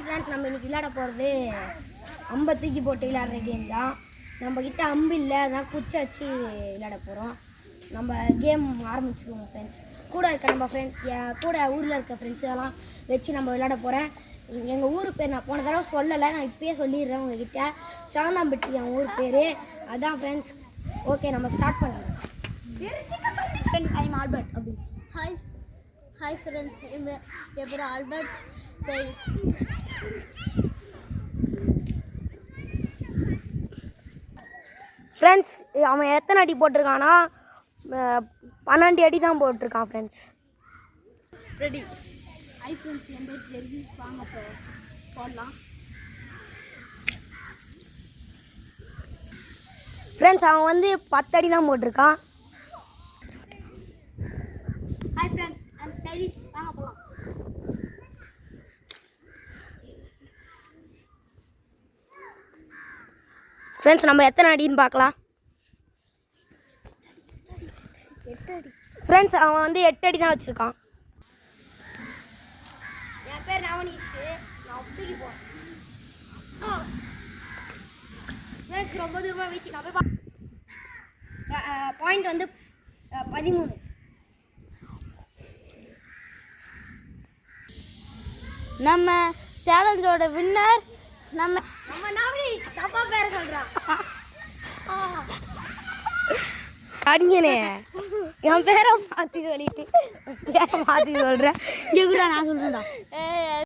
Friends நம்ம இன்றைக்கி விளையாட போகிறது அம்பை தூக்கி போட்டு விளையாடுற கேம் தான். நம்மக்கிட்ட அம்பு இல்லை, அதான் குச்சி வச்சு விளையாட போகிறோம். நம்ம கேம் ஆரம்பிச்சிருவோம் ஃப்ரெண்ட்ஸ். கூட இருக்க நம்ம ஃப்ரெண்ட்ஸ் கூட ஊரில் இருக்க ஃப்ரெண்ட்ஸ் எல்லாம் வச்சு நம்ம விளையாட போகிறேன். எங்கள் ஊர் பேர் நான் போன தடவை சொல்லலை, நான் இப்போயே சொல்லிடுறேன் உங்ககிட்ட. சவனாம்பட்டி என் ஊர் பேர் அதான் ஃப்ரெண்ட்ஸ். ஓகே, நம்ம ஸ்டார்ட் பண்ணலாம். Friends, I am Albert. அப்படி ஹாய் ஃப்ரெண்ட்ஸ், என் பேர் ஆல்பர்ட். ஃப்ரெண்ட்ஸ், அவன் எத்தனை அடி போட்டிருக்கானா? 12 அடி தான் போட்டிருக்கான் ஃப்ரெண்ட்ஸ். ரெடி? ஹாய் ஃப்ரெண்ட்ஸ், என் பேர் ஜெர்வி. வாங்க போடலாம். ஃப்ரெண்ட்ஸ், அவன் வந்து 10 அடி தான் போட்டிருக்கான். Hi friends, I am stylish. வாங்க போகலாம். ஃப்ரெண்ட்ஸ், நம்ம எத்தனை அடின்னு பார்க்கலாம். 8 அடி. ஃப்ரெண்ட்ஸ், அவன் வந்து 8 அடி தான் வச்சுருக்கான். என் பேர் நவனீஷ். நான் தூக்கி போகிறேன். ஃப்ரெண்ட்ஸ், ரொம்ப தூரமாக வீச்சு நான் போய் பாயிண்ட் வந்து 13. நம்ம சேலஞ்சோட வின்னர் நம்ம நவனீஷ். தப்பா பேர சொல்கிறான். அடிங்கனே, என் பேரை மாற்றி சொல்லிட்டு மாற்றி சொல்கிறேன். நான் சொல்கிறேன்டா.